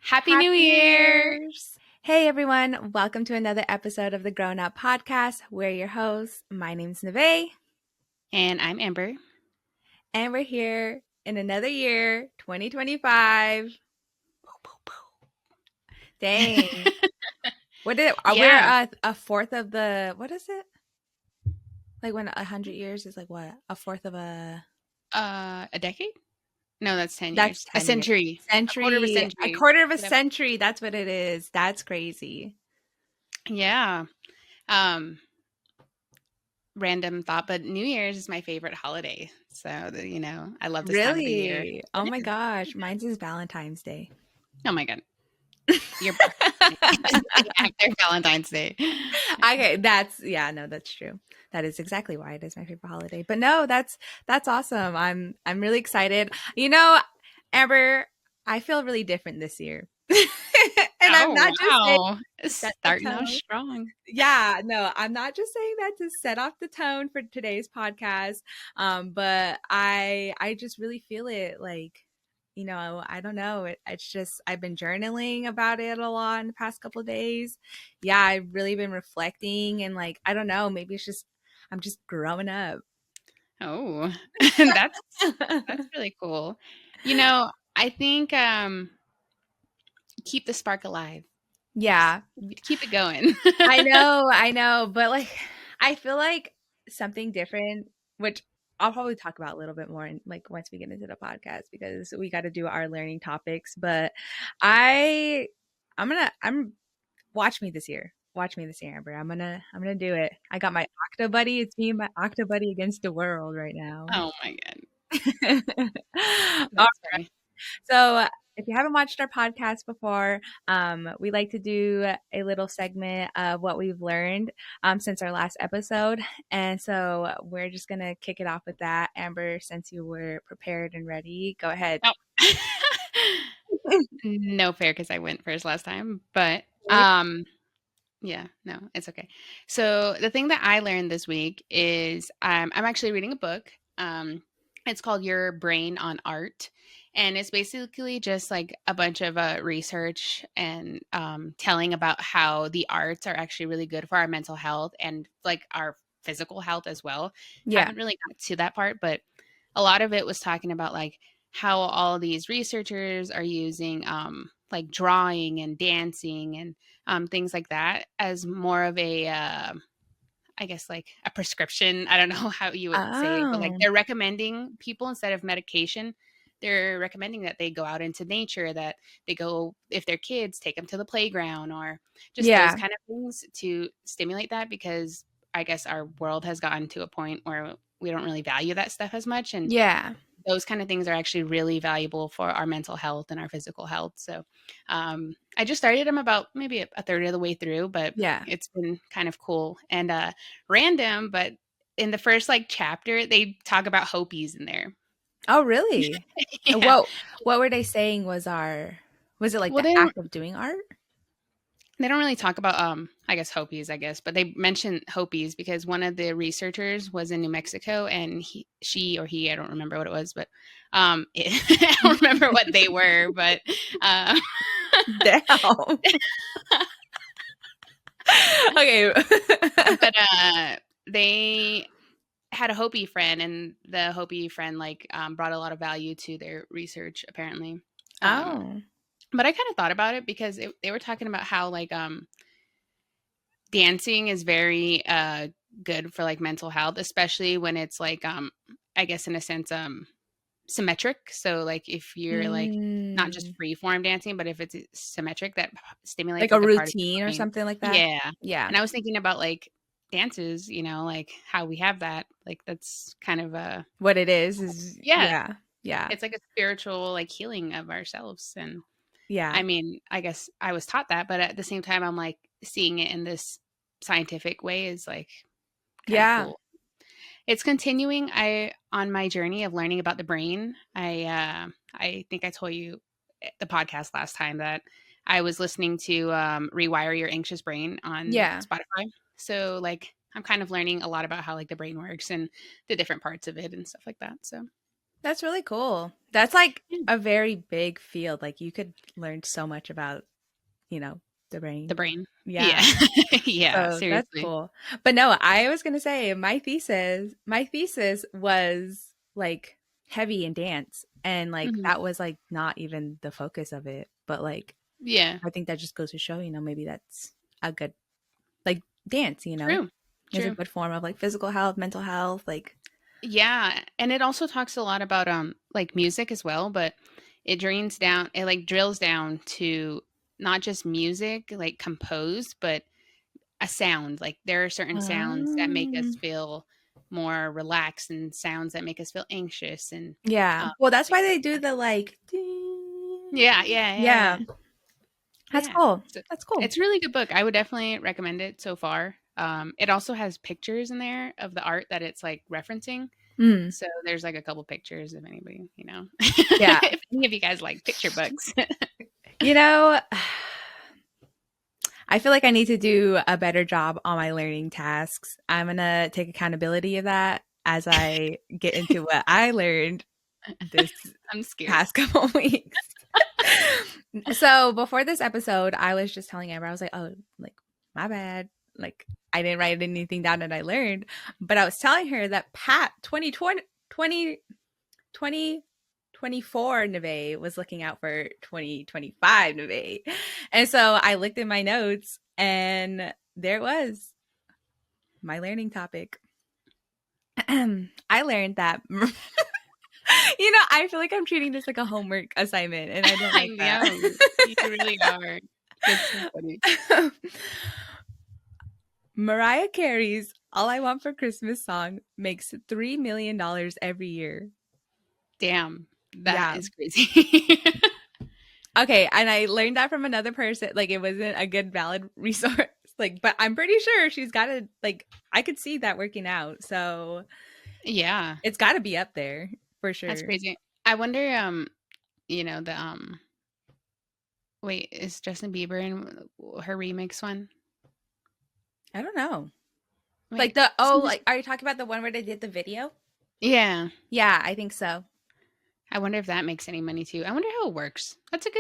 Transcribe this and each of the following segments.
Happy New Year! Hey everyone, welcome to another episode of the Growin Up Podcast. We're your hosts. My name's Nevaeh. And I'm Amber. And we're here in another year, 2025. Dang. What did it? Yeah. We're a fourth of the, what is it? Like when 100 years is like what? A fourth of a decade? No, that's 10 That's years. 10 A century. years. Century. A quarter of a A century. quarter of a century. That's what it is. That's crazy. Yeah. Random thought, but New Year's is my favorite holiday. So, I love this time of the year. Really? Oh my gosh. Mine's is Valentine's Day. Oh my God. Your after Valentine's Day. Okay, that's true. That is exactly why it is my favorite holiday. But no, that's awesome. I'm really excited. You know, Amber, I feel really different this year. And I'm not just saying starting out strong. Yeah, no, I'm not just saying that to set off the tone for today's podcast. But I just really feel it like, I don't know. It's just I've been journaling about it a lot in the past couple of days. Yeah, I've really been reflecting and like, I don't know, maybe it's just I'm just growing up. Oh, that's really cool. I think keep the spark alive. Yeah. Keep it going. I know. But like, I feel like something different, which I'll probably talk about a little bit more in, like once we get into the podcast because we got to do our learning topics. But I'm watch me this year. Watch me this year, Amber. I'm gonna do it. I got my Octa buddy. It's me and my Octa buddy against the world right now. Oh my God. All right. So if you haven't watched our podcast before, we like to do a little segment of what we've learned since our last episode. And so we're just going to kick it off with that. Amber, since you were prepared and ready, go ahead. Oh. No fair because I went first last time. But yeah, no, it's okay. So the thing that I learned this week is I'm actually reading a book. It's called Your Brain on Art. And it's basically just like a bunch of research and telling about how the arts are actually really good for our mental health and like our physical health as well. Yeah. Haven't really got to that part, but a lot of it was talking about like how all these researchers are using like drawing and dancing and things like that as more of a I guess like a prescription. I don't know how you would say it, but like they're recommending people instead of medication. They're recommending that they go out into nature, that they go, if they're kids, take them to the playground or just those kind of things to stimulate that, because I guess our world has gotten to a point where we don't really value that stuff as much. And those kind of things are actually really valuable for our mental health and our physical health. So I just started them about maybe a third of the way through, but it's been kind of cool and random. But in the first like chapter, they talk about Hopis in there. Oh, really? What were they saying was it like the act of doing art? They don't really talk about, I guess Hopis, but they mentioned Hopis because one of the researchers was in New Mexico and she, I don't remember what it was, but I don't remember what they were, but damn. Okay. But they had a Hopi friend, and the Hopi friend like brought a lot of value to their research apparently. But I kind of thought about it because they were talking about how like dancing is very good for like mental health, especially when it's like I guess in a sense symmetric. So like if you're like not just free form dancing, but if it's symmetric, that stimulates like a routine or something like that. Yeah. And I was thinking about like dances, like how we have that, like that's kind of what it is yeah it's like a spiritual like healing of ourselves. And I mean, I guess I was taught that, but at the same time I'm like seeing it in this scientific way is like cool. It's continuing on my journey of learning about the brain. I think I told you the podcast last time that I was listening to Rewire Your Anxious Brain on Spotify. So like I'm kind of learning a lot about how like the brain works and the different parts of it and stuff like that. So That's really cool. That's like Yeah. a very big field. Like you could learn so much about, the The brain. brain. Yeah. Yeah. Yeah, So that's seriously. cool. But no, I was gonna say my thesis was like heavy in dance. And like Mhm. that was like not even the focus of it. But like Yeah. I think that just goes to show, maybe that's a good like dance, True. is a True. good form of like physical health, mental health, like Yeah, and it also talks a lot about like music as well, but it like drills down to not just music like composed, but a sound. Like there are certain sounds that make us um, feel more relaxed and sounds that make us feel anxious and yeah. um Well, that's why things they like do that. the like Yeah, yeah, yeah, yeah. yeah. That's Yeah. cool. So That's cool. it's a really good book. I would definitely recommend it so far. It also has pictures in there of the art that it's like referencing. Mm, So there's like a couple pictures if anybody, yeah. if any of you guys like picture books. You know, I feel like I need to do a better job on my learning tasks. I'm gonna take accountability of that as I get into what I learned this I'm scared. past couple weeks. So before this episode, I was just telling Amber, I was like, oh, like, my bad. Like, I didn't write anything down that I learned. But I was telling her that Pat 2024 Nevaeh was looking out for 2025 Nevaeh. And so I looked in my notes and there it was, my learning topic. I learned that I feel like I'm treating this like a homework assignment and I don't I like that. know. You really are. It's so funny. Mariah Carey's All I Want for Christmas song makes $3 million every year. Damn. That Yeah. is crazy. Okay. And I learned that from another person. Like, it wasn't a good, valid resource. Like, but I'm pretty sure she's got to, like, I could see that working out. So Yeah. it's got to be up there for That's sure. crazy. I wonder, the wait, is Justin Bieber in her remix one? I don't know. Like, Wait. are you talking about the one where they did the video? Yeah. Yeah, I think so. I wonder if that makes any money too. I wonder how it works. It's a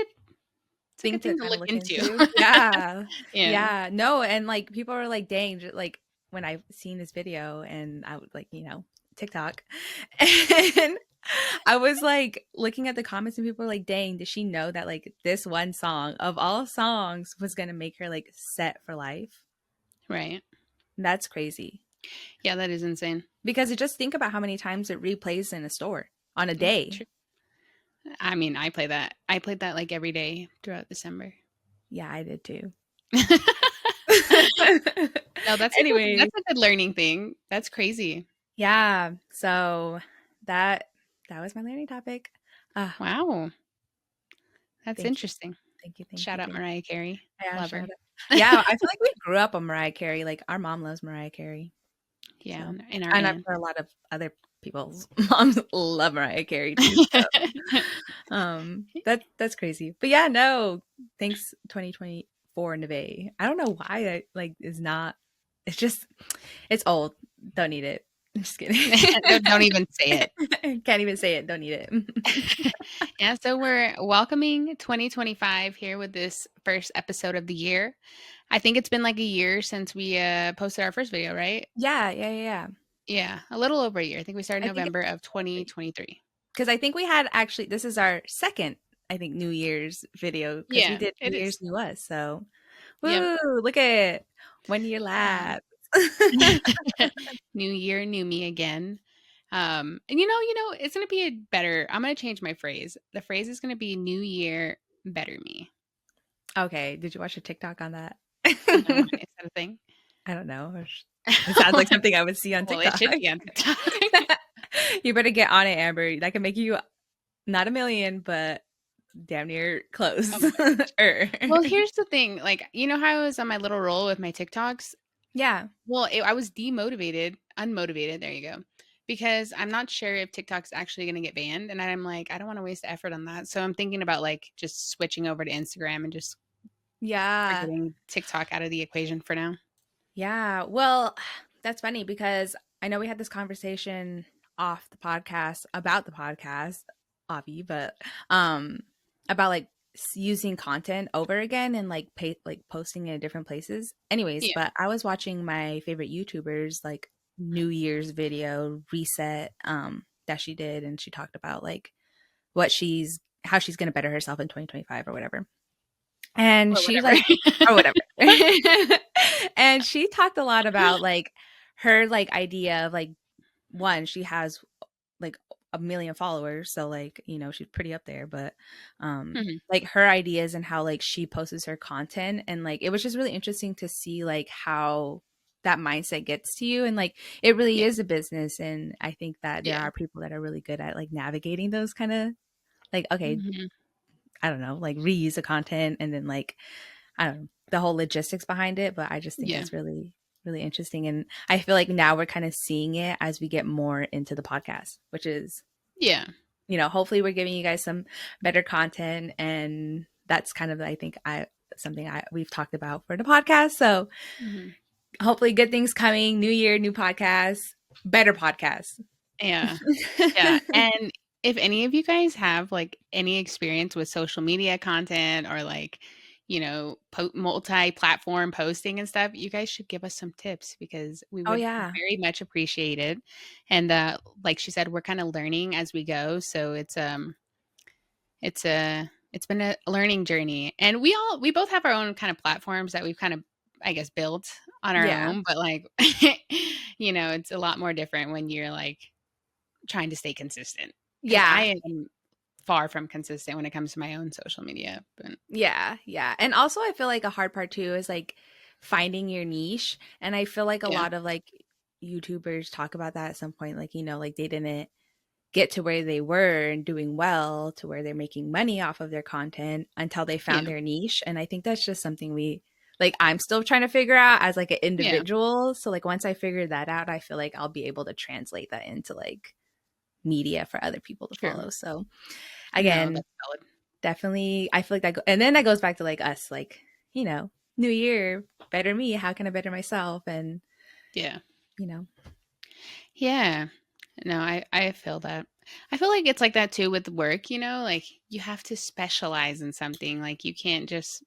Thing good to thing to kind of look look into. into. Yeah. Yeah. Yeah. No, and like people are like, dang, like when I've seen this video and I would like, TikTok. And I was like looking at the comments and people were like, dang, does she know that like this one song of all songs was gonna make her like set for life? Right. That's crazy. Yeah, that is insane. Because just think about how many times it replays in a store on a Yeah, day. true. I mean, I play that. I played that like every day throughout December. Yeah, I did too. No, Anyway, that's a good learning thing. That's crazy. yeah. So that was my learning topic. Wow. That's Thank you. interesting. Thank you. Thank Shout you. out Thank Mariah Carey. you. Yeah, Love shout her. out. Yeah, I feel like we grew up on Mariah Carey. Like our mom loves Mariah Carey. Yeah, So, and our and I'm aunt. sure a lot of other people's moms love Mariah Carey too. So, that's crazy. But yeah, no, thanks 2024 Nevaeh. I don't know why that like is not. It's just it's old. Don't need it. I'm just kidding. Don't even say Can't even say it. Don't need it. it. Yeah, so we're welcoming 2025 here with this first episode of the year. I think it's been like a year since we posted our first video, right? Yeah, yeah, yeah, yeah. Yeah, a little over a year. I think we started I think November of 2023. because I think we had actually this is our second, I think, New Year's video because we Yeah, did it New is. Year's New Us. So, Yep. woo! Look at 1 year lapse. New year, new me again. And it's gonna be a better. I'm gonna change my phrase. The phrase is gonna be New Year, better me. Okay, did you watch a TikTok on that? No, is that a thing? I don't know. It sounds like something I would see on Well, it TikTok. should be on TikTok. You better get on it, Amber. That can make you not a million, but damn near close. Oh my gosh. Well, here's the thing. Like, you know how I was on my little roll with my TikToks? Yeah. Well, I was unmotivated. There you go. Because I'm not sure if TikTok's actually going to get banned. And I'm like, I don't want to waste effort on that. So I'm thinking about like just switching over to Instagram and just Yeah. forgetting TikTok out of the equation for now. Yeah. Well, that's funny because I know we had this conversation off the podcast about the podcast, Avi, but um about like using content over again and like like posting it in different places. Anyways, Yeah. but I was watching my favorite YouTubers like New Year's video reset that she did, and she talked about like how she's going to better herself in 2025 or whatever. And Or she whatever. like or whatever. And she talked a lot about like her like idea of like one, she has like a million followers, so like, you know, she's pretty up there, but Mhm. like her ideas and how like she posts her content, and like it was just really interesting to see like how that mindset gets to you, and like it really Yeah. is a business, and I think that there Yeah. are people that are really good at like navigating those kind of like, okay, Mhm. I don't know, like reuse the content, and then like I don't know the whole logistics behind it, but I just think Yeah. that's really really interesting, and I feel like now we're kind of seeing it as we get more into the podcast, which is, Yeah. you know, hopefully we're giving you guys some better content, and that's kind of, I think, I something I we've talked about for the podcast. So Mhm. hopefully good things coming, new year, new podcast, better podcast. Yeah. Yeah. And if any of you guys have like any experience with social media content or like, multi-platform posting and stuff, you guys should give us some tips because we Oh would yeah. very much appreciate it. And like she said, we're kind of learning as we go, so it's been a learning journey. And we both have our own kind of platforms that we've kind of, I guess, built on our Yeah. own, but like it's a lot more different when you're like trying to stay consistent because Yeah. I am far from consistent when it comes to my own social media. But Yeah. Yeah. And also I feel like a hard part too is like finding your niche. And I feel like a yeah, lot of like YouTubers talk about that at some point, like, you know, like they didn't get to where they were and doing well to where they're making money off of their content until they found yeah, their niche. And I think that's just something we like I'm still trying to figure out as like an yeah, individual. So like once I figure that out, I feel like I'll be able to translate that into like media for other people to true. follow. So No, again, that's valid. definitely I feel like and then that goes back to like us, like, you know, new year, better me, how can I better myself? And Yeah, you know, yeah. No, I feel that. I feel like it's like that too with work. Like you have to specialize in something. Like you can't just.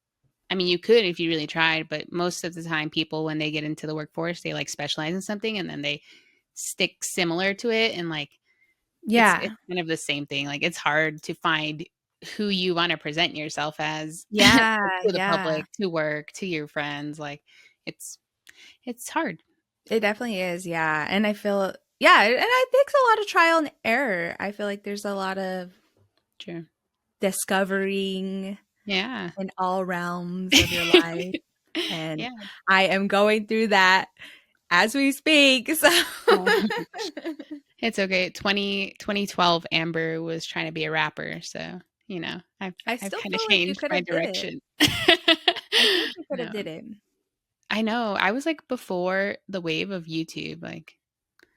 I mean, you could if you really tried, but most of the time, people when they get into the workforce, they like specialize in something and then they stick similar to it, and like it's yeah. kind of the same thing. Like it's hard to find who you want to present yourself as to Yeah, the yeah. public, to work, to your friends. Like it's it's hard. It definitely is, yeah. And I feel, yeah, and I think it's a lot of trial and error. I feel like there's a lot of True. discovering Yeah. in all realms of your life. And Yeah. I am going through that as we speak. So Oh, it's okay. 2012 Amber was trying to be a rapper, so I've I I've still kind of feel like you changed could my have did it. direction. I think you could have No. did it. I know. I was like before the wave of YouTube. Like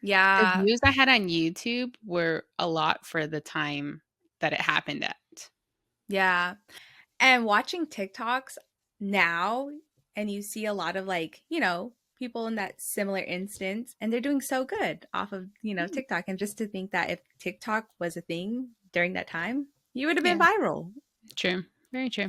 the Yeah. views I had on YouTube were a lot for the time that it happened at. Yeah. And watching TikToks now, and you see a lot of like, you know, people in that similar instance, and they're doing so good off of, you know, Mm. TikTok. And just to think that if TikTok was a thing during that time, you would have been Yeah, viral. true. Very true.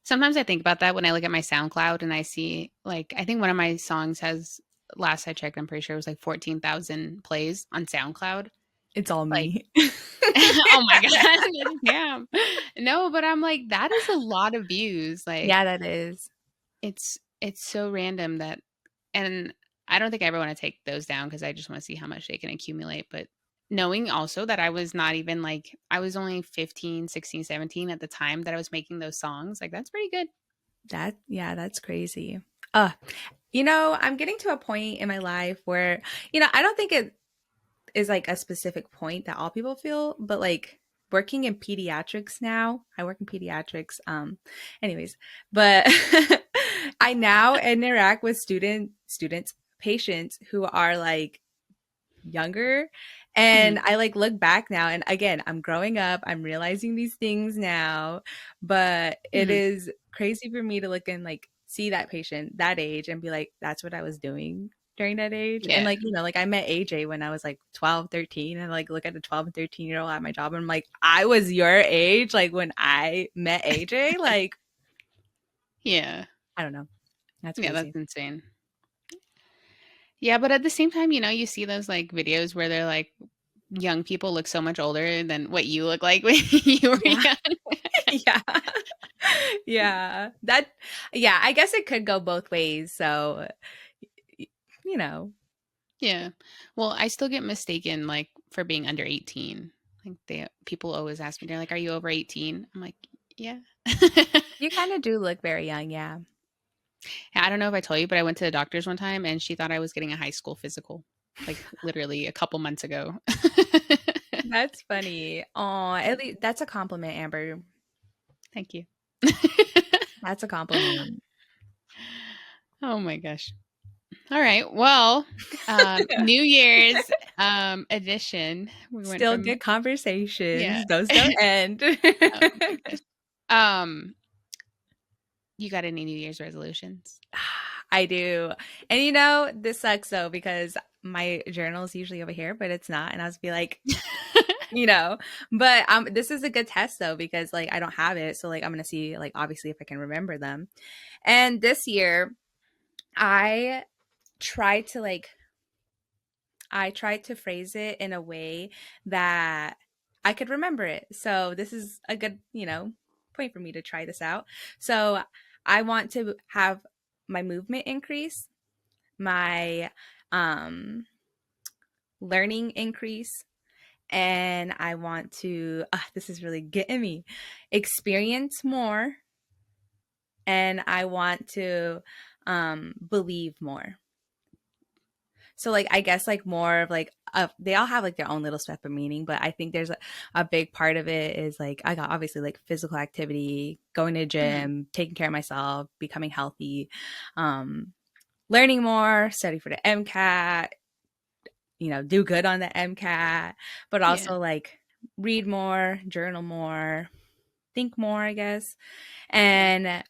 Sometimes I think about that when I look at my SoundCloud and I see like I think one of my songs has last I checked, I'm pretty sure it was like 14,000 plays on SoundCloud. It's all Like, me. oh my god, damn. No, but I'm like that is a lot of views. Like Yeah, that is. it's so random that, and I don't think I ever want to take those down because I just want to see how much they can accumulate. But knowing also that I was not even like, I was only 15, 16, 17 at the time that I was making those songs, like that's pretty good. That, yeah, that's crazy. Uh, you know, I'm getting to a point in my life where, you know, I don't think it is like a specific point that all people feel, but like working in pediatrics now, I work in pediatrics. Anyways, but I now interact with students, patients who are like younger. And Mhm. I like look back now, and again, I'm growing up, I'm realizing these things now, but it Mhm. is crazy for me to look and like see that patient that age and be like, that's what I was doing during that age. And Yeah. like, like I met AJ when I was like 12, 13, and like look at the 12 and 13-year-old at my job and I'm like, I was your age like when I met AJ. Like, Yeah. I don't know. That's Yeah, crazy. that's insane. Yeah, but at the same time, you see those like videos where they're like young people look so much older than what you look like when you were Yeah. young. Yeah. Yeah. Yeah, I guess it could go both ways. So, you know, Yeah. Well, I still get mistaken like for being under 18. Like people always ask me, they're like, "Are you over 18?" I'm like, "Yeah." you kind of do look very young. Yeah. I don't know if I told you, but I went to the doctor's one time and she thought I was getting a high school physical, like literally a couple months ago. That's funny. Oh, at least that's a compliment, Amber. Thank you. That's a compliment. Oh my gosh. All right. Well, New Year's edition. We went Still from good conversations. yeah. Those don't end. Oh my gosh. Um, you got any New Year's resolutions? I do. And this sucks though because my journal is usually over here, but it's not. And I was be like, but this is a good test though because like I don't have it. So like I'm gonna see like obviously if I can remember them. And this year I tried to like I tried to phrase it in a way that I could remember it. So this is a good, point for me to try this out. So I want to have my movement increase, my learning increase, and I want to this is really getting me, experience more, and I want to believe more. So like I guess like more of like they all have like their own little separate meaning, but I think there's a big part of it is like I got obviously like physical activity, going to Mhm. gym, taking care of myself, becoming healthy, learning more, study for the MCAT, do good on the MCAT, but Yeah. also like read more, journal more, think more, I guess. And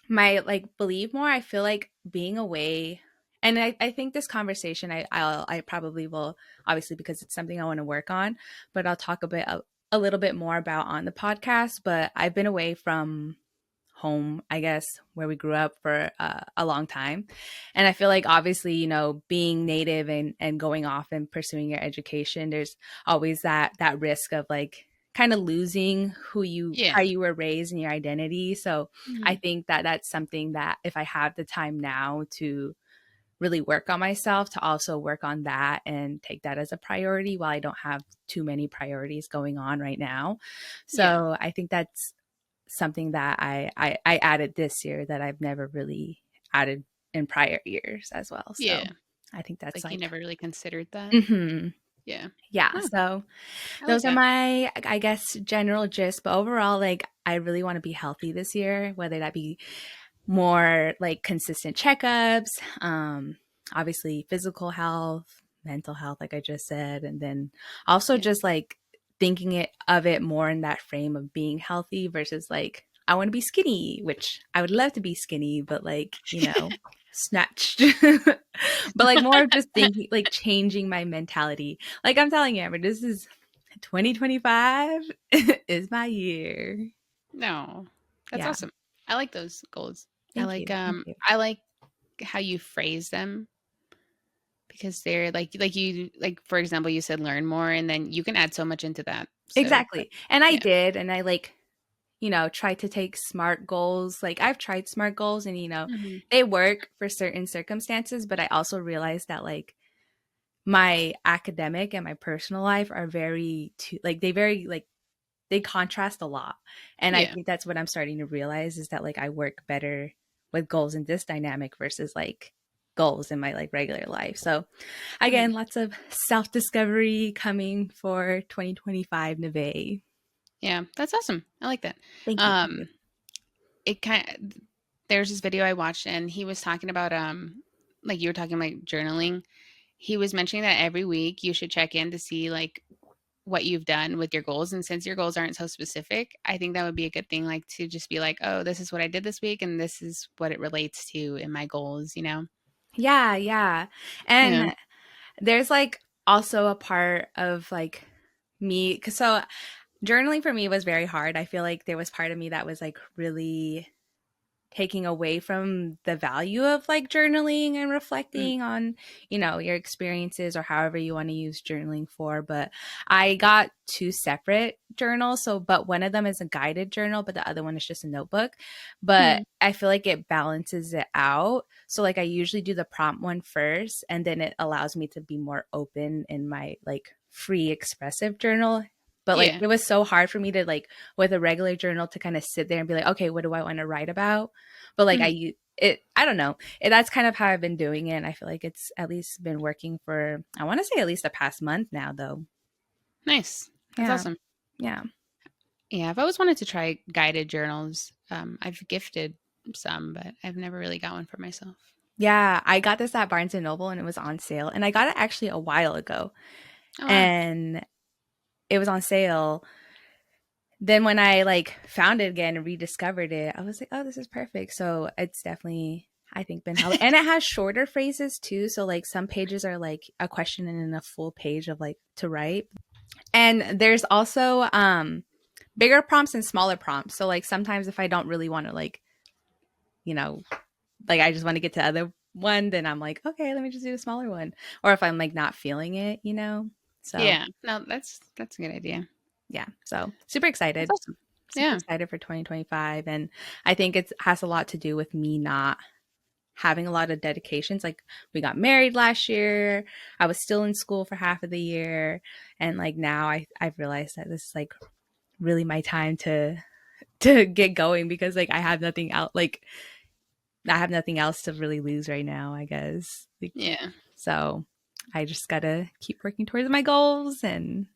my like believe more, I feel like being away, and I think this conversation I probably will, obviously because it's something I want to work on, but I'll talk a little bit more about on the podcast. But I've been away from home, I guess, where we grew up for a long time, and I feel like obviously being native and going off and pursuing your education, there's always that risk of like kind of losing how Yeah. you were raised and your identity. So I Mhm. think that that's something that if I have the time now to really work on myself, to also work on that and take that as a priority while I don't have too many priorities going on right now. Yeah. So I think that's something that I added this year that I've never really added in prior years as well. So Yeah. I think that's Like you like, never really considered that. hmm Yeah. yeah. Huh. So I like those are that. my, I guess, general gist. But overall, like, I really want to be healthy this year, whether that be more like consistent checkups, obviously physical health, mental health, like I just said, and then also Yeah. just like thinking of it more in that frame of being healthy versus like I want to be skinny, which I would love to be skinny, but like snatched. But like more of just thinking, like changing my mentality. Like I'm telling you, Amber, this is 2025 is my year. No. That's Yeah. awesome. I like those goals. Thank you. Thank you. I like how you phrase them because they're like you like for example you said learn more and then you can add so much into that. So Exactly. And I yeah. did. And I like, tried to take SMART goals. Like I've tried SMART goals and, Mhm. they work for certain circumstances. But I also realized that like my academic and my personal life are they contrast a lot. And I Yeah. think that's what I'm starting to realize is that like I work better with goals in this dynamic versus like goals in my like regular life. So Mhm. again, lots of self-discovery coming for 2025 Nevaeh. Yeah, that's awesome. I like that. Thank you. Thank you. Um it kind of there's this video I watched and he was talking about like you were talking like journaling. He was mentioning that every week you should check in to see like what you've done with your goals. And since your goals aren't so specific, I think that would be a good thing, like to just be like, oh, this is what I did this week and this is what it relates to in my goals, you know? Yeah, yeah. Yeah. And there's like also a part of like me, cause so journaling for me was very hard. I feel like there was part of me that was like really taking away from the value of like journaling and Mm. reflecting on, your experiences or however you want to use journaling for. But I got two separate journals. So, but one of them is a guided journal, but the other one is just a notebook. But Mm. I feel like it balances it out. So, like, I usually do the prompt one first, and then it allows me to be more open in my like free expressive journal. But like, Yeah. it was so hard for me to like, with a regular journal, to kind of sit there and be like, okay, what do I want to write about? But like Mhm. I don't know. That's kind of how I've been doing it. And I feel like it's at least been working for, I want to say, at least the past month now, though. Nice. That's Yeah. awesome. Yeah. Yeah, I've always wanted to try guided journals. I've gifted some, but I've never really got one for myself. Yeah. I got this at Barnes and Noble and it was on sale. And I got it actually a while ago. Oh wow. And it was on sale. Then when I like found it again and rediscovered it, I was like, oh, this is perfect. So it's definitely, I think, been helpful. And it has shorter phrases too. So like some pages are like a question and then a full page of like to write. And there's also bigger prompts and smaller prompts. So like sometimes if I don't really want to like, you know, like I just want to get to the other one, then I'm like, okay, let me just do the smaller one. Or if I'm like not feeling it. So Yeah. No, that's a good idea. yeah. So super That's excited. awesome. Super Yeah. excited for 2025. And I think it has a lot to do with me not having a lot of dedications. Like we got married last year. I was still in school for half of the year. And like now I've realized that this is like really my time to get going because like I have nothing else to really lose right now, I guess. Like, Yeah. so I just gotta keep working towards my goals and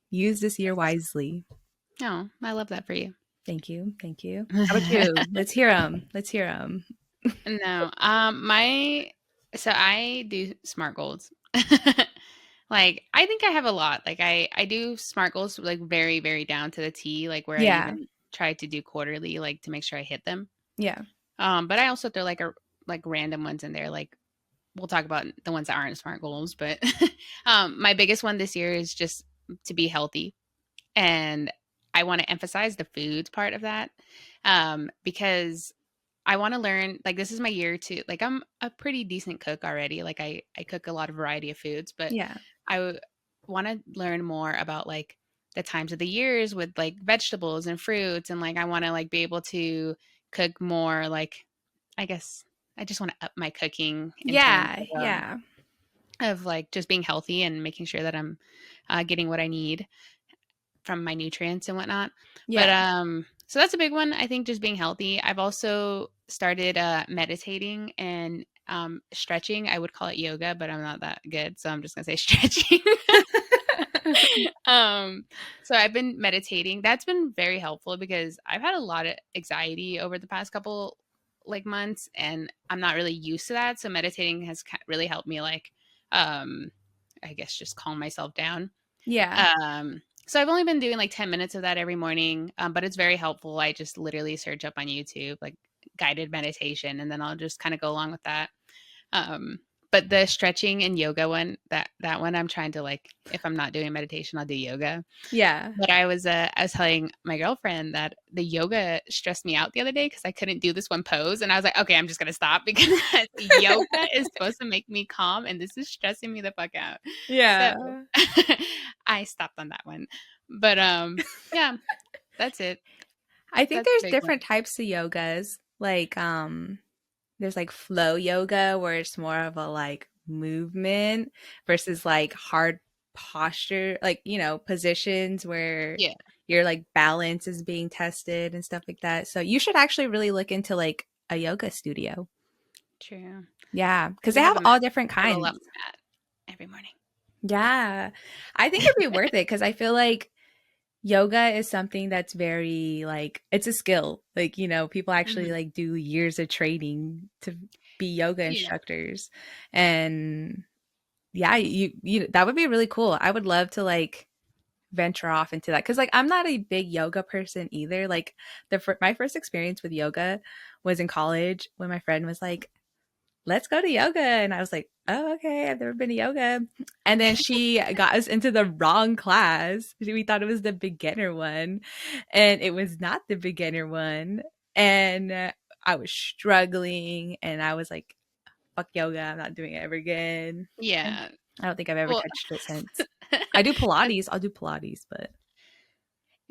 use this year That's awesome. wisely. Oh, I love that for you. Thank you. Thank you. How about you? Let's hear them. Let's hear them. No. So I do SMART goals. Like I think I have a lot. Like I do SMART goals like very, very down to the T, like where I Yeah. even try to do quarterly, like to make sure I hit them. Yeah. But I also throw like random ones in there. Like we'll talk about the ones that aren't SMART goals, but my biggest one this year is just to be healthy. And I want to emphasize the foods part of that. Because I want to learn, like, this is my year to, like, I'm a pretty decent cook already. Like, I cook a lot of variety of foods, but Yeah. I want to learn more about, like, the times of the years with, like, vegetables and fruits. And, like, I want to, like, be able to cook more, like, I guess I just want to up my cooking in terms Yeah. Yeah. of, like, just being healthy and making sure that I'm getting what I need from my nutrients and whatnot. But Yeah. so that's a big one. I think just being healthy. I've also started meditating and stretching. I would call it yoga, but I'm not that good, so I'm just gonna say stretching. um, so I've been meditating. That's been very helpful because I've had a lot of anxiety over the past couple like months, and I'm not really used to that. So meditating has really helped me, like, I guess, just calm myself down. Yeah. So I've only been doing like 10 minutes of that every morning, but it's very helpful. I just literally search up on YouTube like guided meditation, and then I'll just kind of go along with that. Um, but the stretching and yoga one, that one, I'm trying to, like, if I'm not doing meditation, I'll do yoga. Yeah. But I was telling my girlfriend that the yoga stressed me out the other day because I couldn't do this one pose, and I was like, okay, I'm just gonna stop because yoga is supposed to make me calm, and this is stressing me the fuck out. So Yeah. I stopped on that one. But yeah, that's it. I think That's a there's big one. different types of yogas. Like there's like flow yoga where it's more of a like movement versus like hard posture, like, positions where Yeah, your like balance is being tested and stuff like that. So you should actually really look into like a yoga studio. true. Yeah, I because do they have have a mat. all different I roll kinds. up my mat every morning. Yeah. I think it'd be worth it because I feel like yoga is something that's very like it's a skill. Like, people actually Mhm. like do years of training to be yoga Yeah. instructors. And yeah, you that would be really cool. I would love to like venture off into that cuz like I'm not a big yoga person either. Like my first experience with yoga was in college when my friend was like, let's go to yoga. And I was like, oh, okay, I've never been to yoga. And then she got us into the wrong class. We thought it was the beginner one, and it was not the beginner one. And I was struggling, and I was like, fuck yoga, I'm not doing it ever again. And Yeah. I don't think I've ever Well, touched it since. I do Pilates. I'll do Pilates, but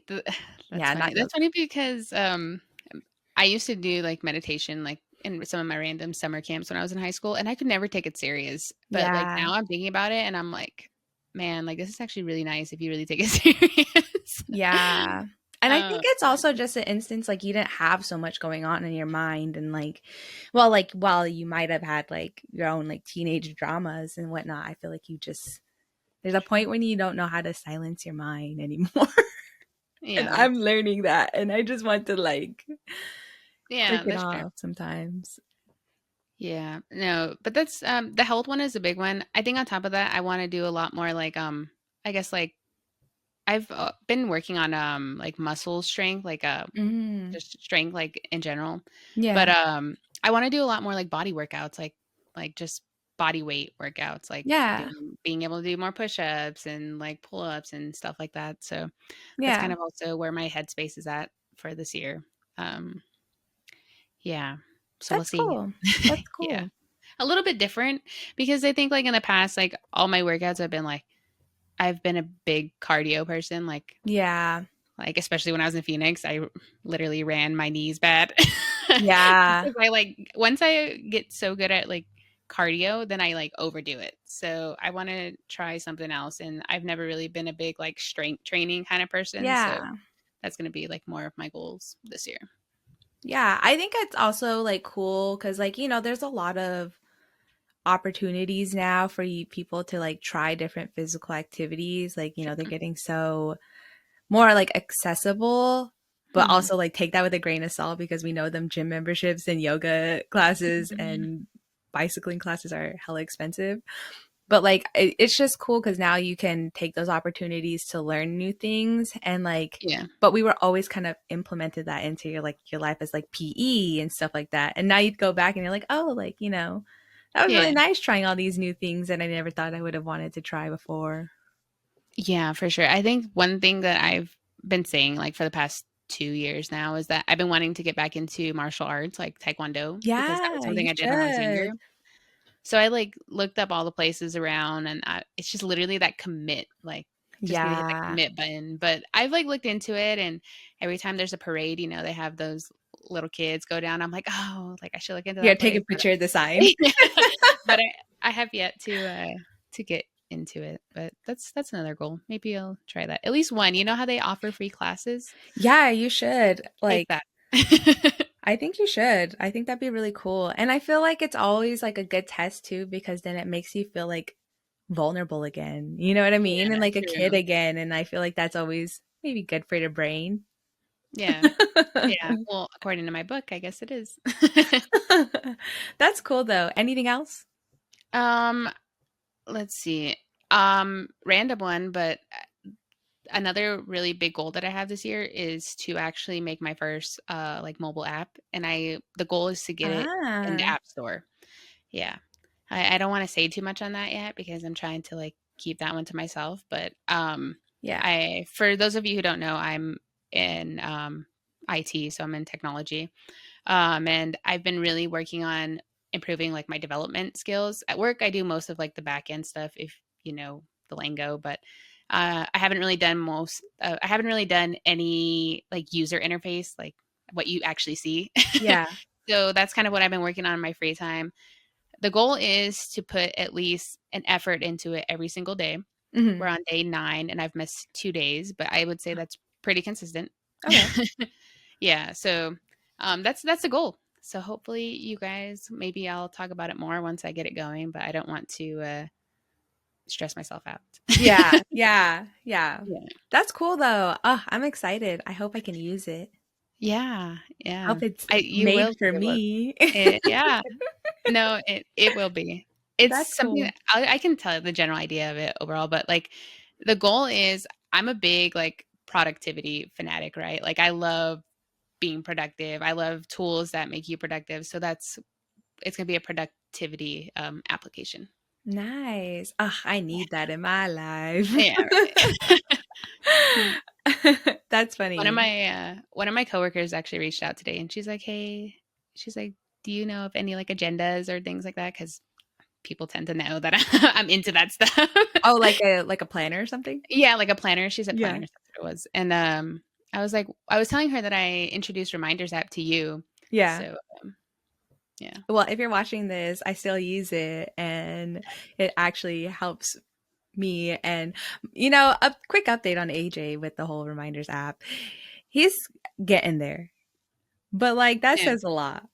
th- that's yeah, funny. not That's yoga. funny because I used to do like meditation like in some of my random summer camps when I was in high school, and I could never take it serious. But like Yeah. now I'm thinking about it and I'm like, man, like this is actually really nice if you really take it serious. Yeah. And I think it's Yeah. also just an instance like you didn't have so much going on in your mind, and like, well, like while you might have had like your own like teenage dramas and whatnot, I feel like you just, there's a point when you don't know how to silence your mind anymore. And Yeah. I'm learning that, and I just want to like click Yeah, it that's fair. off sometimes. Yeah. No, but that's the health one is a big one. I think on top of that, I want to do a lot more like I guess like I've been working on like muscle strength, like Mm. just strength like in general. But Yeah. I want to do a lot more like body workouts, like just body weight workouts, like Yeah. doing being able to do more push-ups and like pull-ups and stuff like that. So that's Yeah. kind of also where my headspace is at for this year. Um yeah. So we'll That's see. cool. That's Yeah. cool. A little bit different because I think like in the past, like all my workouts have been like I've been a big cardio person, Yeah. like, especially when I was in Phoenix, I literally ran my knees bad. Yeah. Because I like once I get so good at like cardio, then I like overdo it. So I want to try something else. And I've never really been a big like strength training kind of person. So Yeah. that's going to be like more of my goals this year. Yeah. I think it's also like cool because, like, there's a lot of opportunities now for you people to like try different physical activities. Like, they're Sure. getting so more like accessible, but Hmm. also like take that with a grain of salt because we know them gym memberships and yoga classes Hmm. and bicycling classes are hella expensive. But like it's just cool because now you can take those opportunities to learn new things, and like, Yeah. but we were always kind of implemented that into your life as like PE and stuff like that. And now you go back and you're like, oh, like, that was really Yeah. nice trying all these new things that I never thought I would have wanted to try before. Yeah, for sure. I think one thing that I've been saying like for the past 2 years now is that I've been wanting to get back into martial arts like Taekwondo because that was Yeah, you something I did when I was younger. should. So I like looked up all the places around and it's just literally that commit, like just need to hit that Yeah. commit button. But I've like looked into it and every time there's a parade, they have those little kids go down. I'm like, oh, like I should look into Yeah, that take a place. But picture of the sign. but I have yet to get into it. But that's another goal. Maybe I'll try that. At least one. You know how they offer free classes? Yeah, you should. Take Like, that. I think you should. I think that'd be really cool. And I feel like it's always like a good test too, because then it makes you feel like vulnerable again. You know what I mean? And Yeah, like a kid true. again. And I feel like that's always maybe good for your brain. Yeah. Yeah. Well, according to my book, I guess it is. That's cool though. Anything else? um Let's see. Random one, but another really big goal that I have this year is to actually make my first like mobile app, and the goal is to get it in the Ah, App Store. Yeah. I don't want to say too much on that yet because I'm trying to like keep that one to myself, but yeah. I for those of you who don't know, I'm in IT, so I'm in technology. And I've been really working on improving like my development skills. At work, I do most of like the back end stuff, if you know the lingo, but I haven't really done any like user interface, like what you actually see. Yeah. So that's kind of what I've been working on in my free time. The goal is to put at least an effort into it every single day. Hmm. We're on day 9 and I've missed 2 days, but I would say that's pretty consistent. Okay. Yeah, so that's the goal. So hopefully you guys, maybe I'll talk about it more once I get it going, but I don't want to stress myself out. Yeah. Yeah. Yeah. Yeah. That's cool though. Oh, I'm excited. I hope I can use it. Yeah, yeah. Hope it's I you made will for feel it. me. Yeah. No, it will be. That's It's something cool. that I can tell the general idea of it overall, but like the goal is I'm a big like productivity fanatic, right? Like I love being productive. I love tools that make you productive. So it's going to be a productivity application. Nice. I need that in my life. Yeah, right. That's funny. One of my coworkers actually reached out today, and she's like, "Hey," she's like, "Do you know of any like agendas or things like that?" Because people tend to know that I'm into that stuff. Oh, like a planner or something? Yeah, like a planner. She said Yeah. planners. That's what it was. And I was like, I was telling her that I introduced Reminders app to you. Yeah. So yeah, Well, if you're watching this, I still use it and it actually helps me. And, a quick update on AJ with the whole Reminders app. He's getting there, but like that yeah, says a lot.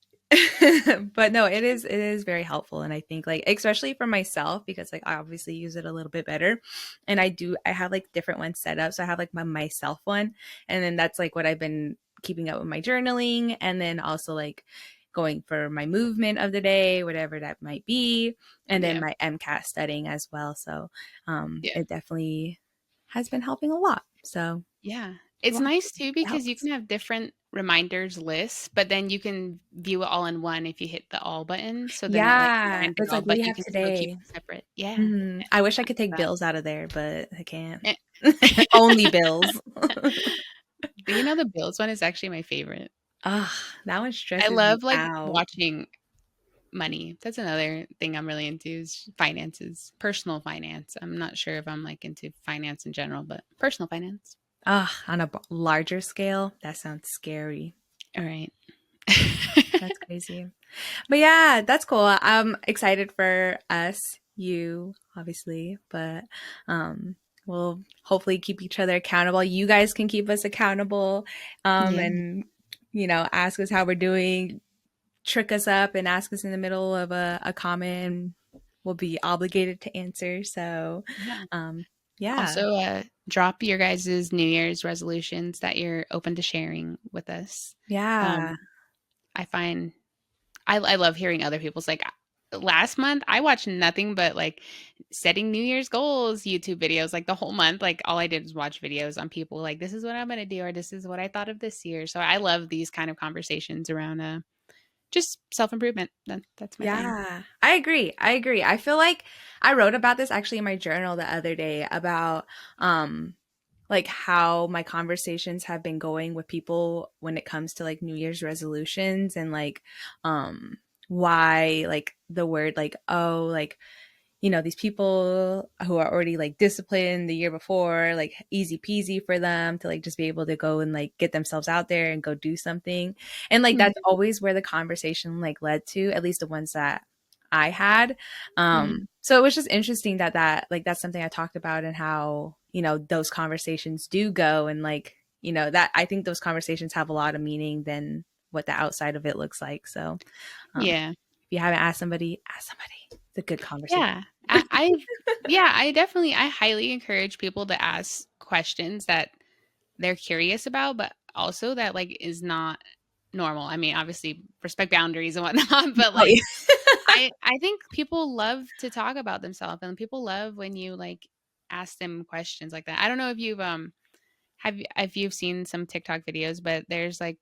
But no, it is very helpful. And I think like, especially for myself, because like I obviously use it a little bit better. And I have like different ones set up. So I have like my myself one. And then that's like what I've been keeping up with my journaling. And then also like going for my movement of the day, whatever that might be. And then yeah, my MCAT studying as well. So yeah, it definitely has been helping a lot. So yeah. It's well, nice too it because you helps. can have different reminders lists, but then you can view it all in one if you hit the all button. So then it like Yeah. reminds it It's all, like, what do but you you have can still keep today? it separate. Yeah, I wish I I could like take that. bills out of there, but I can't. Eh, Only bills. Do you know the Bills one is actually my favorite? Ugh, that one I stresses me love like out. watching money. That's another thing I'm really into is finances, personal finance. I'm not sure if I'm like into finance in general, but personal finance. Ugh, on a larger scale, that sounds scary. All right. That's crazy. But yeah, that's cool. I'm excited for us, you, obviously, but we'll hopefully keep each other accountable. You guys can keep us accountable, Yeah. and ask us how we're doing, trick us up and ask us in the middle of a comment, and we'll be obligated to answer. So, Yeah. um, yeah, Also, drop your guys' New Year's resolutions that you're open to sharing with us. yeah, Um, I find I love hearing other people's like last month I watched nothing but like setting New Year's goals YouTube videos like the whole month. Like all I did was watch videos on people like this is what I'm gonna do or this is what I thought of this year. So I love these kind of conversations around just self improvement. That's my thing. yeah. I agree. I agree. I feel like I wrote about this actually in my journal the other day about like how my conversations have been going with people when it comes to like New Year's resolutions, and like why like the word like, oh, like these people who are already like disciplined the year before, like easy peasy for them to like just be able to go and like get themselves out there and go do something. And like Yeah. that's always where the conversation like led to, at least the ones that I had. Mhm. So it was just interesting that like that's something I talked about, and how, those conversations do go, and like, that I think those conversations have a lot of meaning than what the outside of it looks like. So Yeah. if you haven't asked somebody, ask somebody. It's a good conversation. Yeah. Yeah, I highly encourage people to ask questions that they're curious about, but also that like is not normal. I mean, obviously respect boundaries and whatnot, but Oh like yeah. I think people love to talk about themselves and people love when you like ask them questions like that. I don't know if you've if you've seen some TikTok videos, but there's like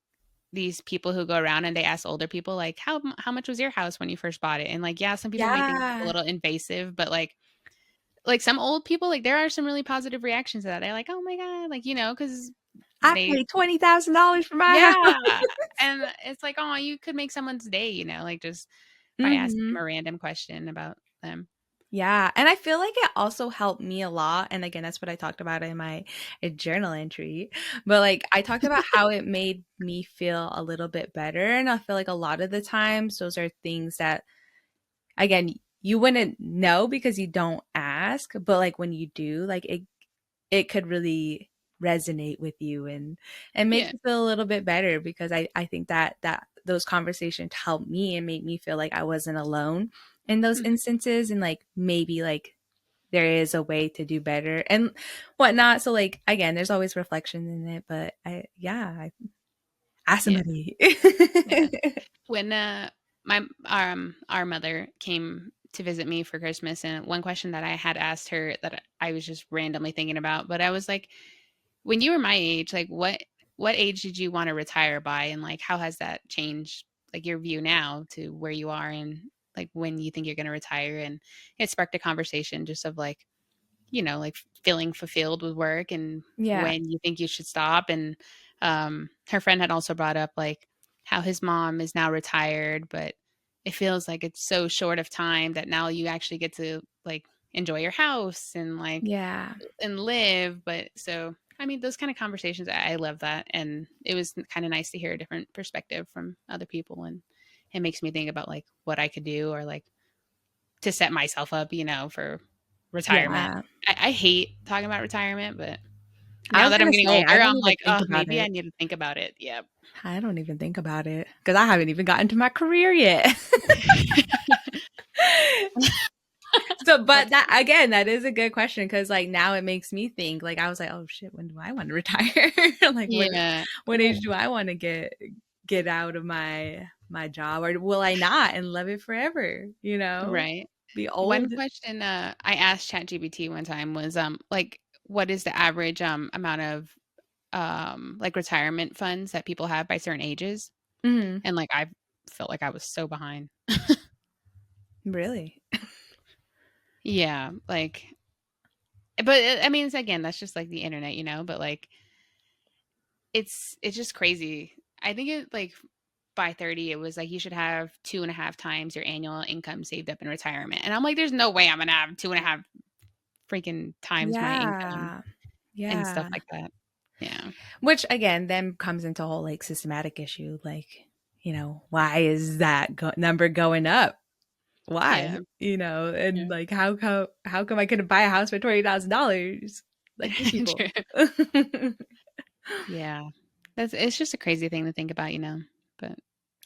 these people who go around and they ask older people like how much was your house when you first bought it? And like yeah, some people may think it's a Yeah. little invasive, but like some old people like there are some really positive reactions to that. They're like, "Oh my god," like cuz I they paid $20,000 for my house. yeah. And it's like, "Oh, you could make someone's day," like just by asking Mhm. them a random question about them. Yeah, and I feel like it also helped me a lot, and again, that's what I talked about in my journal entry, but, like, I talked about how it made me feel a little bit better, and I feel like a lot of the times those are things that, again, you wouldn't know because you don't ask, but, like, when you do, like, it could really resonate with you, and make Yeah. you feel a little bit better, because I think that those conversations helped me and made me feel like I wasn't alone in those Mhm. instances, and like maybe like there is a way to do better and whatnot. So like again, there's always reflection in it, but I ask Yeah. somebody. Yeah. When my our mother came to visit me for Christmas and one question that I had asked her that I was just randomly thinking about, but I was like, when you were my age, like what age did you want to retire by and like how has that changed like your view now to where you are and like when you think you're going to retire. And it sparked a conversation just of like, you know, like feeling fulfilled with work and Yeah. when you think you should stop. And her friend had also brought up like how his mom is now retired, but it feels like it's so short of time that now you actually get to like enjoy your house and like Yeah. and live. But so, I mean, those kind of conversations, I love that. And it was kind of nice to hear a different perspective from other people. And it makes me think about like what I could do or like to set myself up, you know, for retirement. Yeah. I hate talking about retirement, but I now was that I'm gonna getting say, I older, don't I'm even like, think oh, about maybe I it. need to think about it. Yep. I don't even think about it because I haven't even gotten to my career yet. So, but That's that again, that is a good question because like now it makes me think. Like I was like, oh shit, when do I want to retire? Like yeah. what age do I want to get out of my job, or will I not and love it forever? You know, Right. be One old. question I asked ChatGPT one time was like what is the average amount of like retirement funds that people have by certain ages? Hmm. And like I felt like I was so behind. Really? Yeah, like but I mean it's again that's just like the internet, you know, but like it's just crazy. I think it like by 30 it was like you should have 2.5 times your annual income saved up in retirement. And I'm like, there's no way I'm gonna have 2.5 freaking times my income Yeah. and stuff Yeah. like that. Yeah. Which again then comes into a whole like systematic issue, like why is that number going up? Why? Yeah. And Yeah. like how come I couldn't buy a house for $20,000 like these people? True. Yeah. It's just a crazy thing to think about, you know. But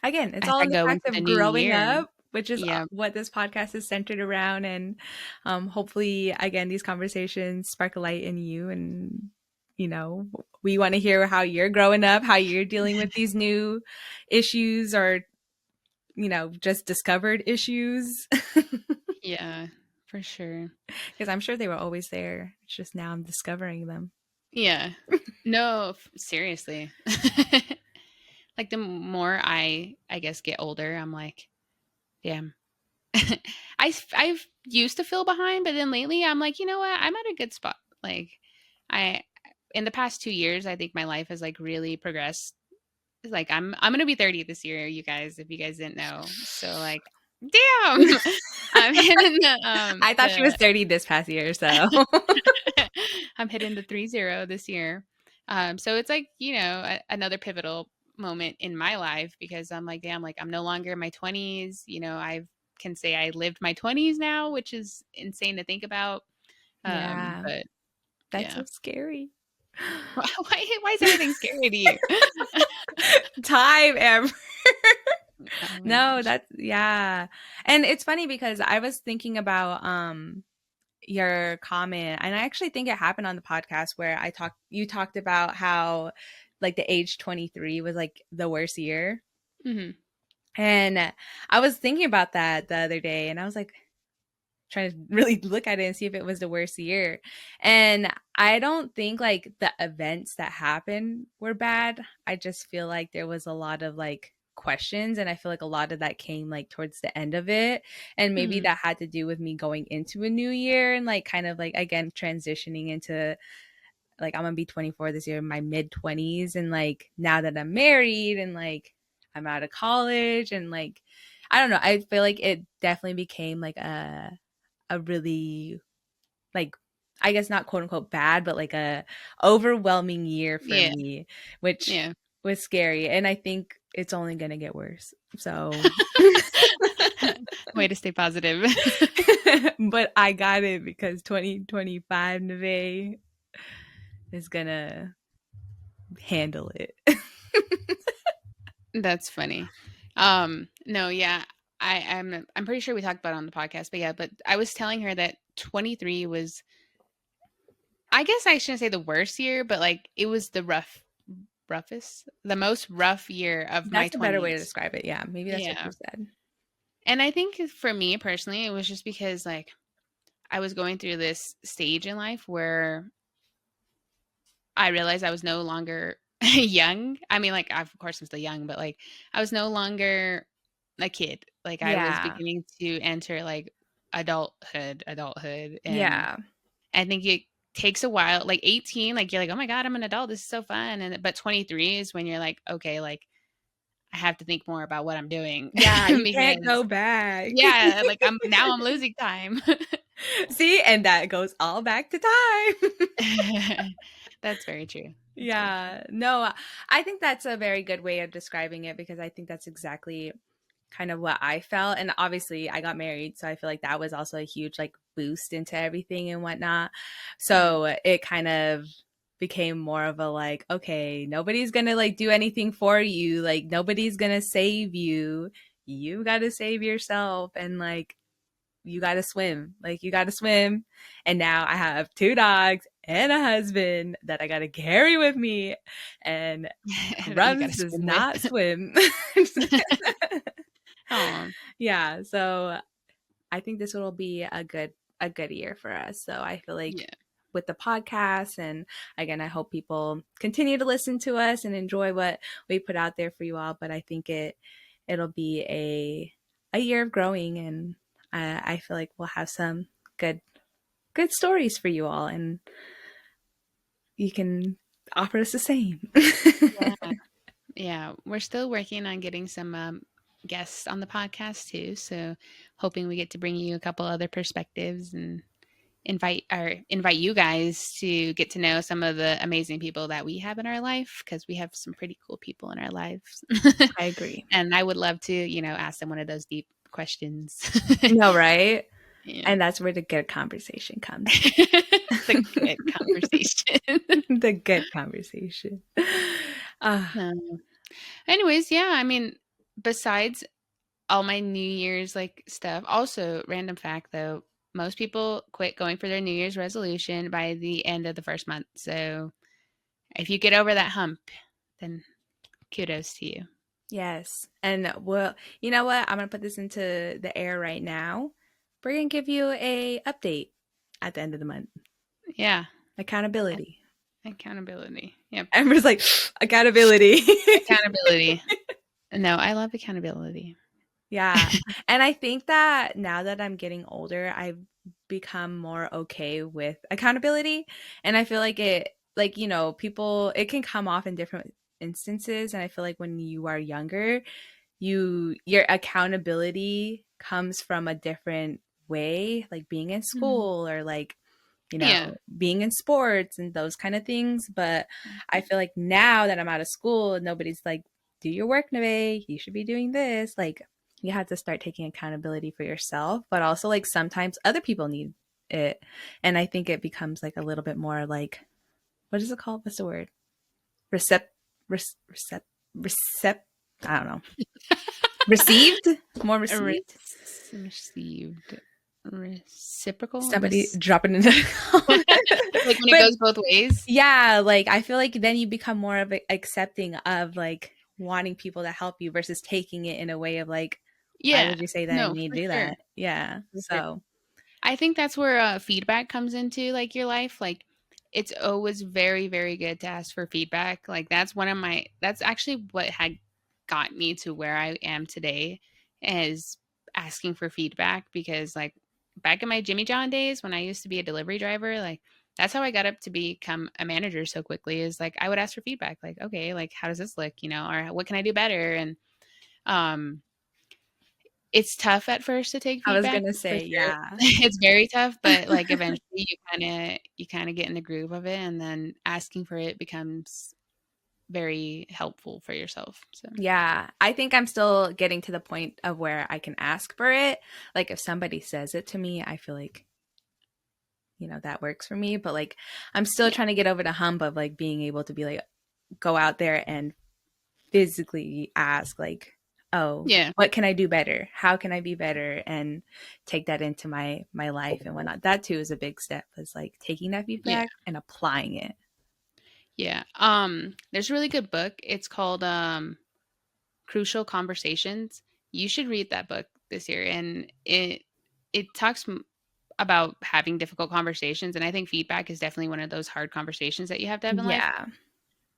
Again, it's as all I in the go fact into the of new growing year, up, which is yeah, what this podcast is centered around. And hopefully, again, these conversations spark a light in you. And, you know, we want to hear how you're growing up, how you're dealing with these new issues or, just discovered issues. yeah, for sure. Because I'm sure they were always there. It's just now I'm discovering them. Yeah. No, seriously. Like the more I guess get older, I'm like, damn. I've used to feel behind, but then lately I'm like, you know what? I'm at a good spot. Like I in the past 2 years, I think my life has like really progressed. Like I'm going to be 30 this year, you guys, if you guys didn't know. So like damn. I'm hitting I thought she was 30 this past year, so. I'm hitting the 30 this year. So it's like, you know, another pivotal moment in my life because I'm like, damn, like I'm no longer in my 20s. You know, I can say I lived my 20s now, which is insane to think about. Yeah, But that's yeah. so scary. Why is everything scary to you? Time, Amber. Oh my No, gosh. that's yeah. And it's funny because I was thinking about your comment, and I actually think it happened on the podcast where you talked about how like the age 23 was like the worst year. Hmm. And I was thinking about that the other day, and I was like trying to really look at it and see if it was the worst year. And I don't think like the events that happened were bad. I just feel like there was a lot of like questions, and I feel like a lot of that came like towards the end of it. And maybe Hmm. that had to do with me going into a new year and like kind of like again transitioning into like I'm gonna be 24 this year, in my mid 20s, and like now that I'm married and like I'm out of college and like I don't know, I feel like it definitely became like a really like I guess not quote unquote bad, but like a overwhelming year for Yeah. me, which Yeah. was scary. And I think it's only gonna get worse. So Way to stay positive. but I got it because 2025 Nevaeh is gonna handle it. That's funny. No, yeah. I'm pretty sure we talked about it on the podcast, but yeah, but I was telling her that 23 was I guess I shouldn't say the worst year, but like it was the the most rough year of my That's a better way to 20s. describe it. Yeah, maybe that's what Yeah. you said. And I think for me personally, it was just because like I was going through this stage in life where I realized I was no longer young. I mean, like, of course, I'm still young, but like, I was no longer. a kid. Like I was Yeah. beginning to enter like adulthood. And Yeah. I think it takes a while. Like 18, like you're like, oh my God, I'm an adult. This is so fun. But 23 is when you're like, okay, like I have to think more about what I'm doing Yeah, you can't go because back. yeah, like I'm losing time. See, and that goes all back to time. That's very true. That's very true. Yeah. No, I think that's a very good way of describing it because I think that's exactly kind of what I felt. And obviously I got married, so I feel like that was also a huge like boost into everything and whatnot. Mhm. So it kind of became more of a like, okay, nobody's gonna like do anything for you. Like nobody's gonna save you. You gotta save yourself and like you gotta swim. Like you gotta swim. And now I have 2 dogs and a husband that I gotta carry with me. And That you gotta Rums does swim with. not swim. Oh, Yeah, so I think this will be a good year for us. So I feel like yeah. with the podcast and again I hope people continue to listen to us and enjoy what we put out there for you all, but I think it'll be a year of growing and I feel like we'll have some good stories for you all and you can offer us the same. Yeah. Yeah. We're still working on getting some guests on the podcast too. So hoping we get to bring you a couple other perspectives and invite you guys to get to know some of the amazing people that we have in our life because we have some pretty cool people in our lives. I agree. And I would love to, ask them one of those deep questions. No, right? Yeah. And that's where the good conversation comes. The good conversation. The good conversation. No. Anyways, yeah, I mean, besides all my New Year's like stuff, also random fact though, most people quit going for their New Year's resolution by the end of the first month. So if you get over that hump, then kudos to you. Yes. And well, you know what? I'm going to put this into the air right now. We're going to give you a update at the end of the month. Yeah. Accountability. Accountability. Yep. Amber's like, accountability. Accountability. No, I love accountability. Yeah. And I think that now that I'm getting older, I've become more okay with accountability. And I feel like people, it can come off in different instances. And I feel like when you are younger, your accountability comes from a different way, like being in Mhm. school or like, Yeah. being in sports and those kind of things. But I feel like now that I'm out of school, nobody's like, do your work, Nevaeh. You should be doing this. Like, you have to start taking accountability for yourself, but also like sometimes other people need it. And I think it becomes like a little bit more like, what is it called? What's the word? Recep, recep, recep. I don't know. Received? More received? Received. Reciprocal? Somebody drop it in the comments. Like when it But goes both ways? yeah, like I feel like then you become more of accepting of like wanting people to help you versus taking it in a way of like, why Yeah. would you say that I No, need for to do sure. that? Yeah. For sure. So I think that's where feedback comes into like your life. Like it's always very, very good to ask for feedback. Like that's actually what had got me to where I am today is asking for feedback because like back in my Jimmy John days when I used to be a delivery driver, like that's how I got up to become a manager so quickly is like I would ask for feedback like, okay, like how does this look, or what can I do better? And um it's tough at first to take I was feedback gonna for say, sure. yeah. It's very tough, but, like, eventually you kinda get in the groove of it, and then asking for it becomes very helpful for yourself, so Yeah. I think I'm still getting to the point of where I can ask for it. Like if somebody says it to me, I feel like, that works for me. But like I'm still yeah. trying to get over the hump of like being able to be like, go out there and physically ask like, oh, Yeah. what can I do better? How can I be better? And take that into my life and whatnot. That too is a big step. Is like taking that Yeah. feedback and applying it. Yeah. There's a really good book. It's called, Crucial Conversations. You should read that book this year, and it talks about having difficult conversations, and I think feedback is definitely one of those hard conversations that you have to have in life. Yeah.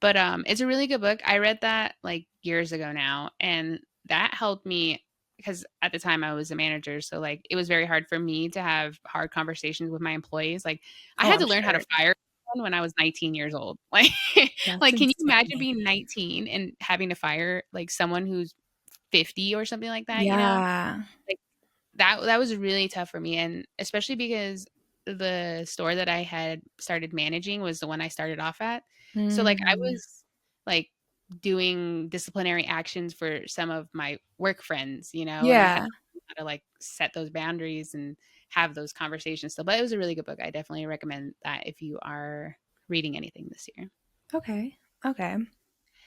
But it's a really good book. I read that like years ago now, and that helped me because at the time I was a manager, so like it was very hard for me to have hard conversations with my employees. Like I Oh, had I'm to learn how to sure. fire someone when I was 19 years old. Like That's like can you imagine insane. being 19 and having to fire like someone who's 50 or something like that, you know? Yeah. Like that was really tough for me, and especially because the store that I had started managing was the one I started off at. So like I Mm. was like doing disciplinary actions for some of my work friends, you know, and I had Yeah. to learn how to like set those boundaries and have those conversations. So, but it was a really good book. I definitely recommend that if you are reading anything this year. Okay. Okay.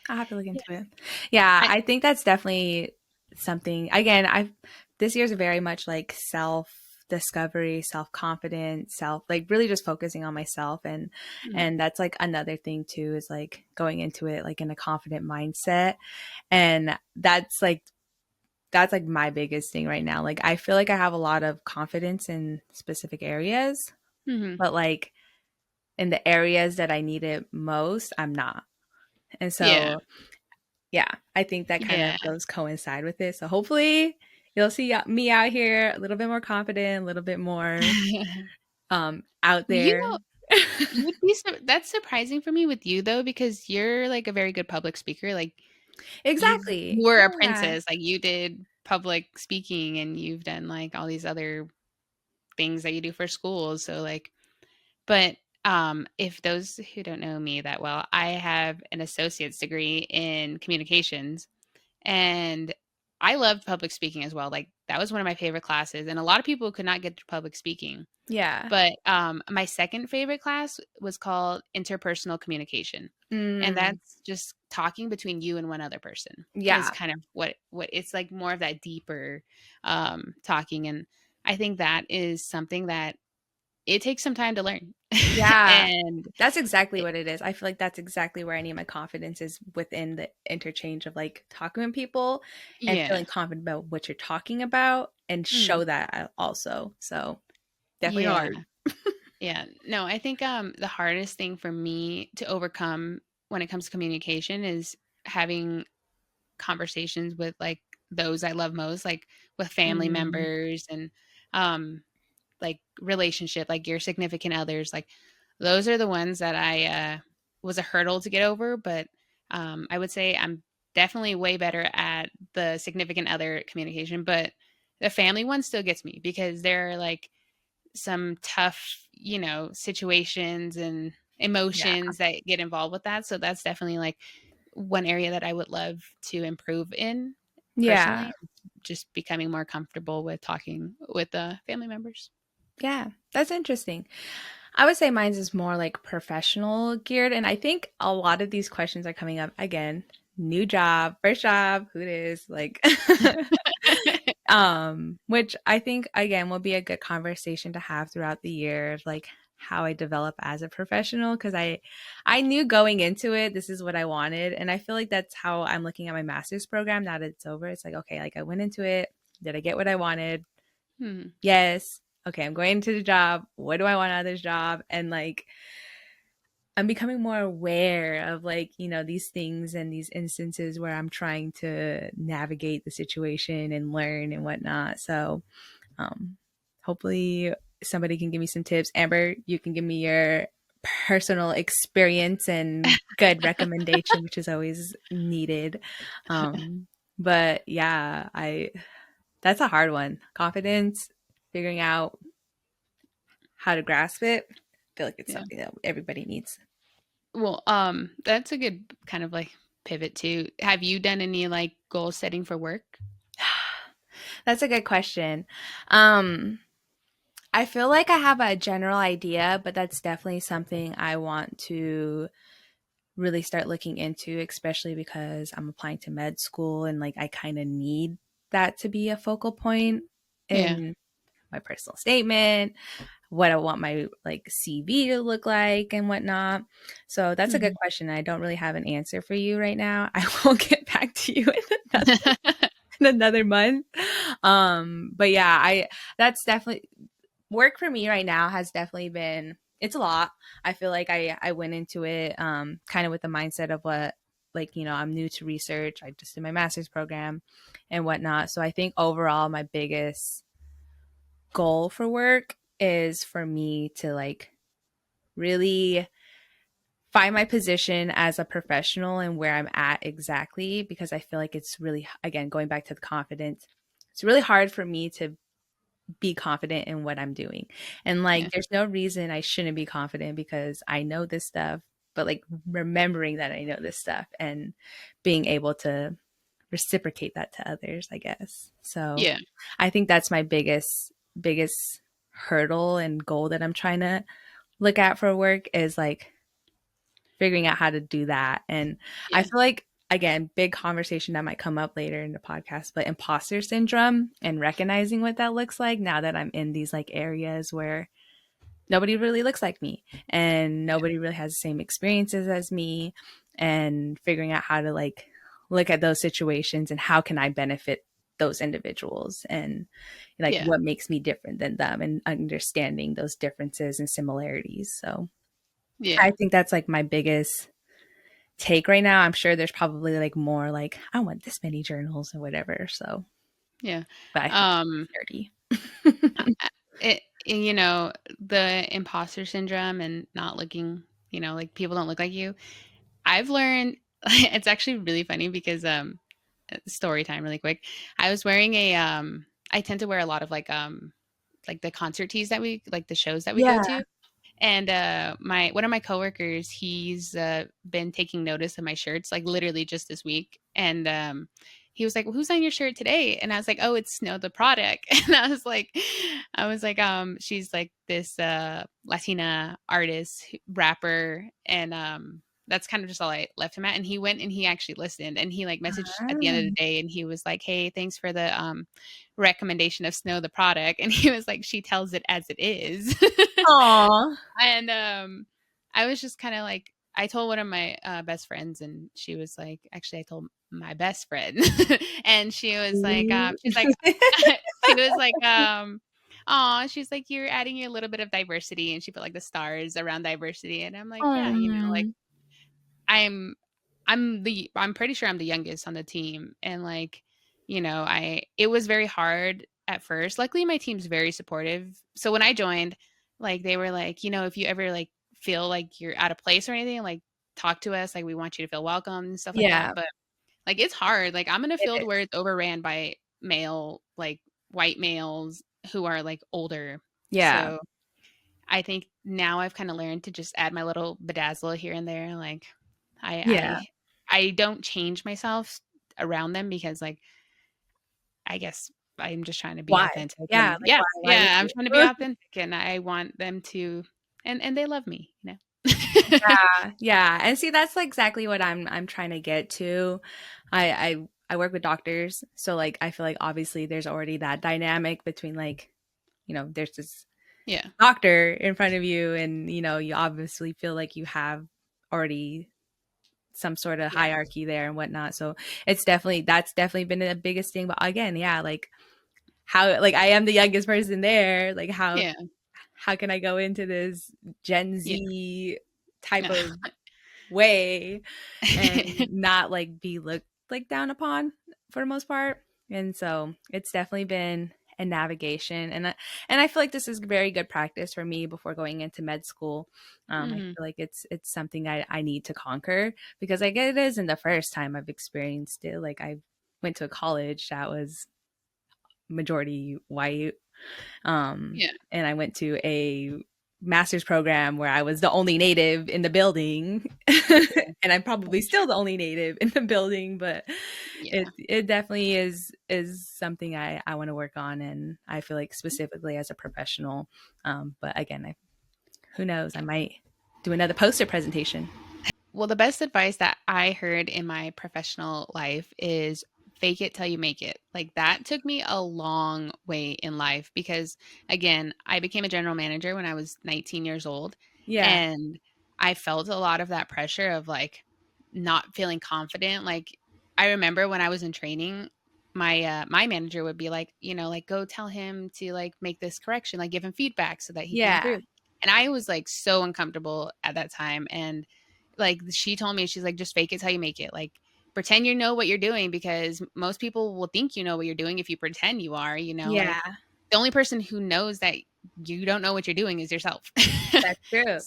I'll have to look Yeah. into it. Yeah, I, I think that's definitely something. Again, I've this year's very much like self discovery, self confidence, self like really just focusing on myself, mm, and that's like another thing too is like going into it like in a confident mindset, and that's like my biggest thing right now. Like I feel like I have a lot of confidence in specific areas, mhm. but like in the areas that I need it most, I'm not. And Yeah. so yeah, I think that kind Yeah. of goes coincide with it. So hopefully you'll see me out here a little bit more confident, a little bit more out You there. know, you'd be that's surprising for me with you though, because you're like a very good public speaker. Like you Exactly. were Yeah. apprentice, like you did public speaking and you've done like all these other things that you do for schools. So like, but if those who don't know me that well, I have an associate's degree in communications, and I loved public speaking as well. Like that was one of my favorite classes, and a lot of people could not get to public speaking. Yeah. But, my second favorite class was called interpersonal communication, and Mm, that's just talking between you and one other person is yeah. kind of what it's like more of that deeper, talking, and I think that is something that it takes some time to learn. Yeah. And That's exactly it what it is. I feel like that's exactly where I need my confidence is within the interchange of like talking with people and yeah. feeling confident about what you're talking about and Mm. show that also. So definitely Yeah. hard. Yeah. No, I think, the hardest thing for me to overcome when it comes to communication is having conversations with like those I love most, like with family Mm, members and um like relationship, like your significant others. Like those are the ones that I was a hurdle to get over, but I would say I'm definitely way better at the significant other communication, but the family one still gets me because there are like some tough, you know, situations and yeah. emotions that get involved with that. So that's definitely like one area that I would love to improve in Yeah. personally, just becoming more comfortable with talking with family members. Yeah. That's interesting. I would say mine's is more like professional geared. And I think a lot of these questions are coming up again. New job, first job, who it is, like which I think again will be a good conversation to have throughout the year of like how I develop as a professional because I knew going into it this is what I wanted and I feel like that's how I'm looking at my master's program now that it's over. It's like okay, like I went into it, did I get what I wanted? Hmm. Yes. Okay, I'm going into the job. What do I want out of this job? And like I'm becoming more aware of like, you know, these things and these instances where I'm trying to navigate the situation and learn and whatnot. So um, hopefully somebody can give me some tips. Amber, you can give me your personal experience and good recommendation, which is always needed. But yeah, I that's a hard one. Confidence, figuring out how to grasp it. I feel like it's Yeah. something that everybody needs. Well, that's a good kind of like pivot too. Have you done any like goal setting for work? That's a good question. Um, I feel like I have a general idea, but that's definitely something I want to really start looking into, especially because I'm applying to med school and like I kind of need that to be a focal point Yeah. in my personal statement, what I want my like CV to look like and whatnot. So that's a good Mhm. question. I don't really have an answer for you right now. I will get back to you in another month. But yeah, I that's definitely work for me right now has definitely been it's a lot. I feel like I went into it kind of with the mindset of what like, I'm new to research. I just did my master's program and whatnot. So I think overall my biggest goal for work is for me to like really find my position as a professional and where I'm at exactly, because I feel like it's really, again, going back to the confidence, it's really hard for me to be confident in what I'm doing. And like, Yeah. there's no reason I shouldn't be confident because I know this stuff, but like remembering that I know this stuff and being able to reciprocate that to others, I guess. So Yeah. I think that's my biggest hurdle and goal that I'm trying to look at for work is like figuring out how to do that. And I Yeah. feel like, again, big conversation that might come up later in the podcast, but imposter syndrome and recognizing what that looks like now that I'm in these like areas where nobody really looks like me and nobody really has the same experiences as me, and figuring out how to like look at those situations and how can I benefit those individuals and like Yeah. what makes me different than them, and understanding those differences and similarities. So Yeah. I think that's like my biggest take right now. I'm sure there's probably like more like I want this many journals or whatever. So, Yeah. but I feel Um, dirty. you know, the imposter syndrome and not looking, like people don't look like you. I've learned it's actually really funny because story time really quick. I was wearing a I tend to wear a lot of like the concert tees that we like the shows that we go Yeah. to. And my one of my coworkers, he's been taking notice of my shirts like literally just this week. And he was like, well, "Who's on your shirt today?" And I was like, "Oh, it's Snow the Product." And she's like this Latina artist, rapper, and that's kind of just all I left him at. And he went and he actually listened, and he like messaged at the end of the day, and he was like, "Hey, thanks for the recommendation of Snow the Product." And he was like, "She tells it as it is." Aw. And I was just kind of like, I told one of my best friends, and she was like, actually, I told my best friend, and she's like, she was like, "Oh," she's like, "You're adding a little bit of diversity," and she put like the stars around diversity, and I'm like, yeah, like Um, I'm, I'm pretty sure I'm the youngest on the team, and like, it was very hard at first. Luckily, my team's very supportive. So when I joined, like they were like, if you ever like feel like you're out of place or anything, like talk to us. Like we want you to feel welcome and stuff like yeah, that. But like it's hard. Like I'm in a it field where is. it's overran by like white males who are like older. Yeah. So I think now I've kind of learned to just add my little bedazzle here and there. Like Yeah. I I don't change myself around them because like I guess I'm just trying to be Why? authentic. Yeah, And like yeah, why would yeah, I'm you? trying to be authentic, and I want them to, and they love me. Yeah, yeah. And see, that's like exactly what I'm trying to get to. I work with doctors, so like I feel like obviously there's already that dynamic between like, there's this Yeah, doctor in front of you, and you obviously feel like you have already some sort of yeah, hierarchy there and whatnot. So that's definitely been the biggest thing. But again, yeah, like how, like I am the youngest person there. Like yeah, how can I go into this Gen yeah. Z type of way and not like be looked like down upon for the most part? And so it's definitely been a navigation, and I feel like this is very good practice for me before going into med school. I Mhm. feel like it's something I need to conquer, because like it isn't the first time I've experienced it. Like I went to a college that was majority white, Yeah, and I went to a master's program where I was the only native in the building. okay, And I'm probably still the only native in the building, but yeah. it definitely is something I want to work on, and I feel like specifically as a professional. But again, who knows? I might do another poster presentation. Well, the best advice that I heard in my professional life is fake it till you make it. Like that took me a long way in life because, again, I became a general manager when I was 19 years old. Yeah, And I felt a lot of that pressure of like not feeling confident. Like I remember when I was in training, my manager would be like, like go tell him to like make this correction, like give him feedback so that he can yeah, improve. And I was like so uncomfortable at that time. And like she told me, she's like, just fake it till you make it. Like, pretend you know what you're doing, because most people will think you know what you're doing if you pretend you are, like Yeah, the only person who knows that you don't know what you're doing is yourself. that's true.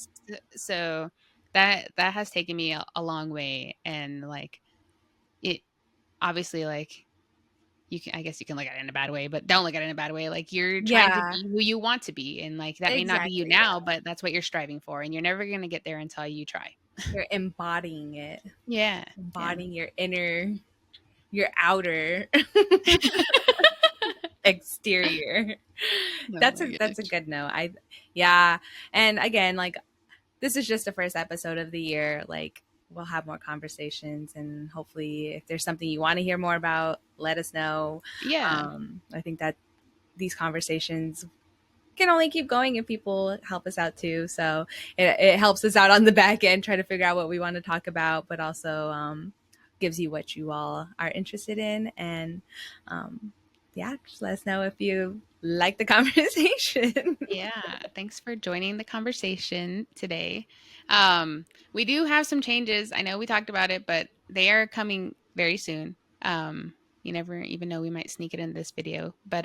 So that has taken me a long way. And like, it obviously, like, I guess you can look at it in a bad way, but don't look at it in a bad way. Like, you're trying to Yeah, be who you want to be. And like, that may not be you exactly. now, but that's what you're striving for. And you're never going to get there until you try. You're embodying it, Yeah. Yeah. embodying your inner, your outer exterior. Oh my That's a gosh. good note. Yeah. And again, like, this is just the first episode of the year. Like, we'll have more conversations, and hopefully if there's something you want to hear more about, let us know. Yeah. I think that these conversations can only keep going if people help us out too. So it helps us out on the back end, try to figure out what we want to talk about, but also gives you what you all are interested in. And yeah, just let us know if you like the conversation. Yeah, thanks for joining the conversation today. We do have some changes. I know we talked about it, but they are coming very soon. You never even know, we might sneak it in this video. But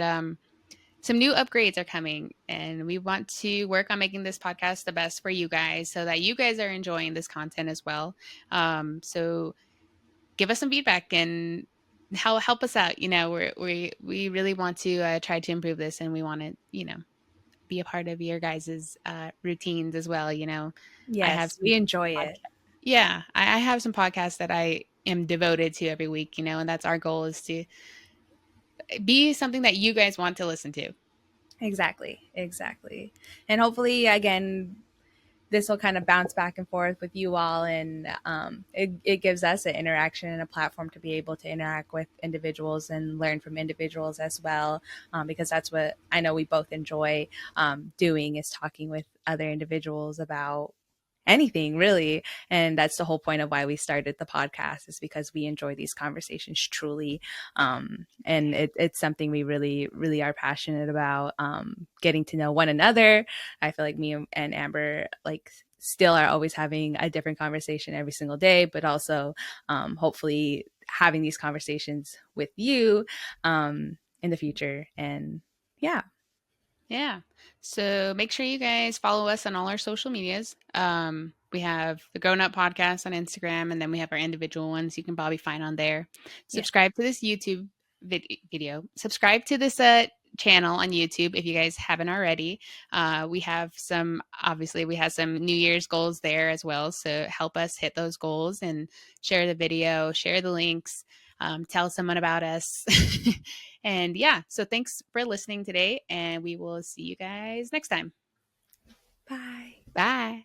some new upgrades are coming, and we want to work on making this podcast the best for you guys, so that you guys are enjoying this content as well. So give us some feedback and help us out. We really want to try to improve this, and we want to, be a part of your guys's routines as well. I have Yes, some we enjoy it. podcasts. Yeah, I have some podcasts that I am devoted to every week, and that's our goal, is to be something that you guys want to listen to. Exactly. Exactly. And hopefully, again, this will kind of bounce back and forth with you all, and it gives us an interaction and a platform to be able to interact with individuals and learn from individuals as well, because that's what I know we both enjoy doing, is talking with other individuals about anything really. And that's the whole point of why we started the podcast, is because we enjoy these conversations truly. And it's something we really are passionate about, getting to know one another. I feel like me and Amber, like, still are always having a different conversation every single day, but also hopefully having these conversations with you in the future. And yeah. Yeah. So make sure you guys follow us on all our social medias. We have the Growin Up Podcast on Instagram, and then we have our individual ones. You can probably find on there. Yeah. Subscribe to this YouTube video. Subscribe to this channel on YouTube if you guys haven't already. We have some New Year's goals there as well. So help us hit those goals, and share the video, share the links, tell someone about us. And yeah, so thanks for listening today, and we will see you guys next time. Bye. Bye.